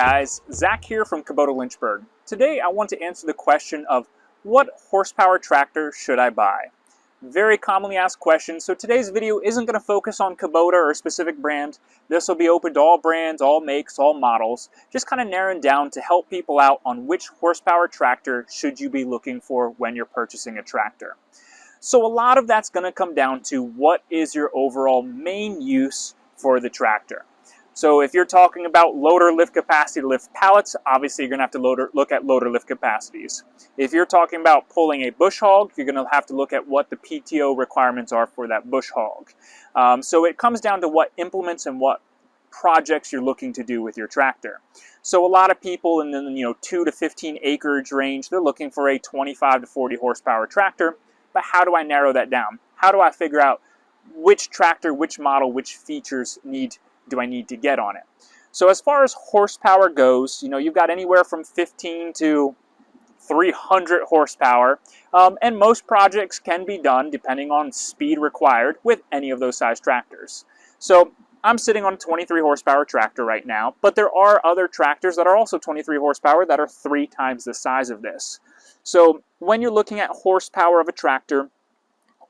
guys, Zach here from Kubota Lynchburg. Today I want to answer the question of what horsepower tractor should I buy? Very commonly asked question, so today's video isn't going to focus on Kubota or a specific brand. This will be open to all brands, all makes, all models, just kind of narrowing down to help people out on which horsepower tractor should you be looking for when you're purchasing a tractor. So a lot of that's going to come down to what is your overall main use for the tractor. So if you're talking about loader lift capacity to lift pallets, obviously you're going to have to look at loader lift capacities. If you're talking about pulling a bush hog, you're going to have to look at what the PTO requirements are for that bush hog. So it comes down to what implements and what projects you're looking to do with your tractor. So a lot of people in the 2 to 15 acreage range, they're looking for a 25 to 40 horsepower tractor. But how do I narrow that down? How do I figure out which tractor, which model, which features do I need to get on it? So as far as horsepower goes, you've got anywhere from 15 to 300 horsepower, and most projects can be done depending on speed required with any of those size tractors. So I'm sitting on a 23 horsepower tractor right now, but there are other tractors that are also 23 horsepower that are 3 times the size of this. So when you're looking at horsepower of a tractor,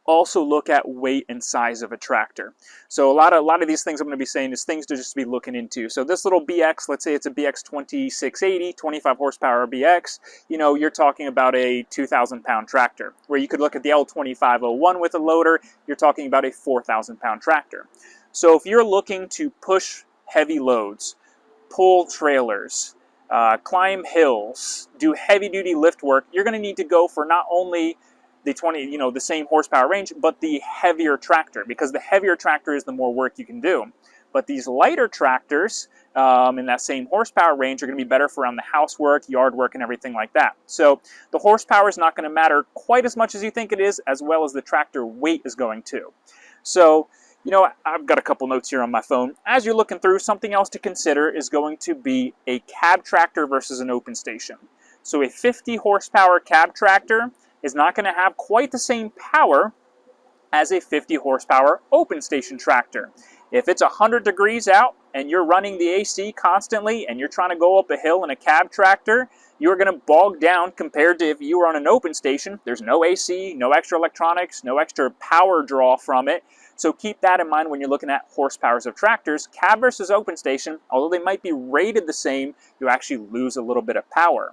also look at weight and size of a tractor. So a lot of these things I'm going to be saying is things to just be looking into. So this little BX, let's say it's a BX 2680, 25 horsepower BX, you're talking about a 2,000 pound tractor. Where you could look at the L2501 with a loader, you're talking about a 4,000 pound tractor. So if you're looking to push heavy loads, pull trailers, climb hills, do heavy duty lift work, you're going to need to go for not only the same horsepower range, but the heavier tractor, because the heavier tractor is the more work you can do. But these lighter tractors in that same horsepower range are going to be better for around the housework, yard work, and everything like that. So the horsepower is not going to matter quite as much as you think it is, as well as the tractor weight is going to. So I've got a couple notes here on my phone. As you're looking through, something else to consider is going to be a cab tractor versus an open station. So a 50 horsepower cab tractor is not going to have quite the same power as a 50 horsepower open station tractor. If it's 100 degrees out and you're running the AC constantly and you're trying to go up a hill in a cab tractor, you're going to bog down compared to if you were on an open station. There's no AC, no extra electronics, no extra power draw from it. So keep that in mind when you're looking at horsepowers of tractors. Cab versus open station, although they might be rated the same, you actually lose a little bit of power.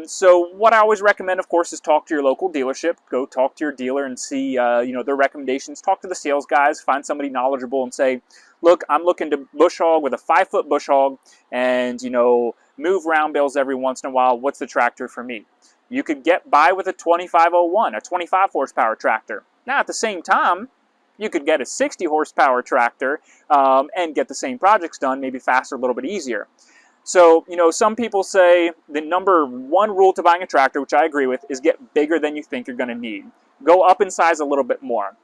So what I always recommend, of course, is talk to your local dealership. Go talk to your dealer and see, their recommendations. Talk to the sales guys. Find somebody knowledgeable and say, look, I'm looking to bush hog with a 5-foot bush hog and, move round bales every once in a while. What's the tractor for me? You could get by with a 2501, a 25 horsepower tractor. Now, at the same time, you could get a 60 horsepower tractor and get the same projects done, maybe faster, a little bit easier. So, some people say the number one rule to buying a tractor, which I agree with, is get bigger than you think you're going to need. Go up in size a little bit more.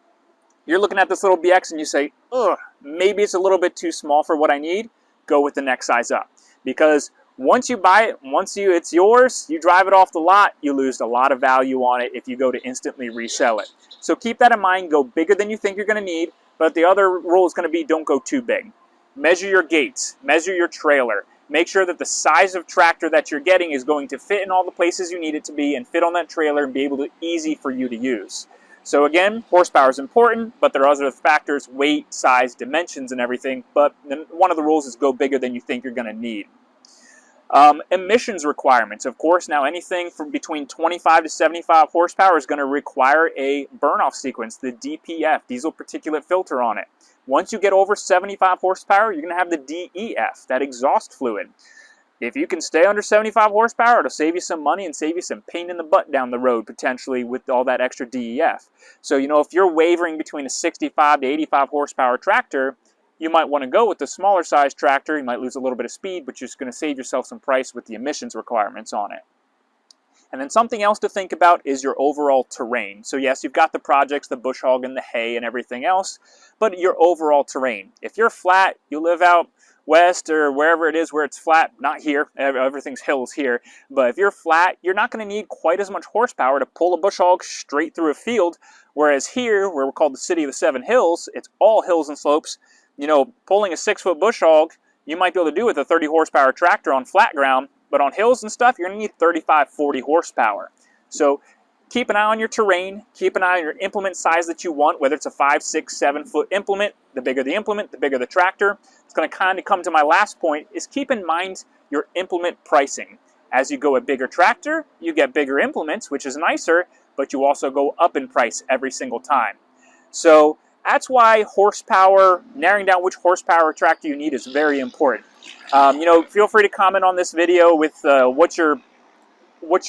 You're looking at this little BX and you say, ugh, maybe it's a little bit too small for what I need. Go with the next size up. Because once you buy it, it's yours, you drive it off the lot, you lose a lot of value on it if you go to instantly resell it. So keep that in mind. Go bigger than you think you're going to need. But the other rule is going to be don't go too big. Measure your gates. Measure your trailer. Make sure that the size of tractor that you're getting is going to fit in all the places you need it to be and fit on that trailer and be easy for you to use. So again, horsepower is important, but there are other factors, weight, size, dimensions, and everything. But one of the rules is go bigger than you think you're going to need. Emissions requirements, of course. Now anything from between 25 to 75 horsepower is going to require a burn-off sequence, the DPF, diesel particulate filter on it. Once you get over 75 horsepower, you're going to have the DEF, that exhaust fluid. If you can stay under 75 horsepower, it'll save you some money and save you some pain in the butt down the road, potentially, with all that extra DEF. So, if you're wavering between a 65 to 85 horsepower tractor, you might want to go with the smaller size tractor. You might lose a little bit of speed, but you're just going to save yourself some price with the emissions requirements on it. And then something else to think about is your overall terrain. So yes, you've got the projects, the bush hog and the hay and everything else, but your overall terrain. If you're flat, you live out west or wherever it is where it's flat, not here, everything's hills here, but if you're flat, you're not going to need quite as much horsepower to pull a bush hog straight through a field, whereas here, where we're called the City of the Seven Hills, it's all hills and slopes. Pulling a 6-foot bush hog, you might be able to do with a 30 horsepower tractor on flat ground, but on hills and stuff, you're going to need 35, 40 horsepower. So keep an eye on your terrain, keep an eye on your implement size that you want, whether it's a 5, 6, 7 foot implement. The bigger the implement, the bigger the tractor. It's going to kind of come to my last point, is keep in mind your implement pricing. As you go a bigger tractor, you get bigger implements, which is nicer, but you also go up in price every single time. So that's why horsepower, narrowing down which horsepower tractor you need is very important. Feel free to comment on this video with what your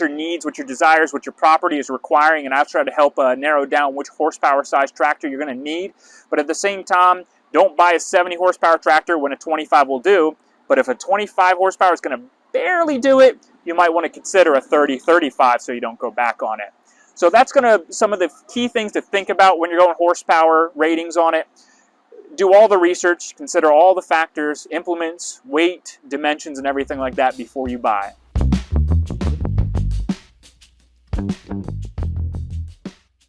needs, what your desires, what your property is requiring, and I'll try to help narrow down which horsepower size tractor you're going to need. But at the same time, don't buy a 70 horsepower tractor when a 25 will do. But if a 25 horsepower is going to barely do it, you might want to consider a 30, 35 so you don't go back on it. So that's some of the key things to think about when you're going horsepower ratings on it. Do all the research, consider all the factors, implements, weight, dimensions, and everything like that before you buy.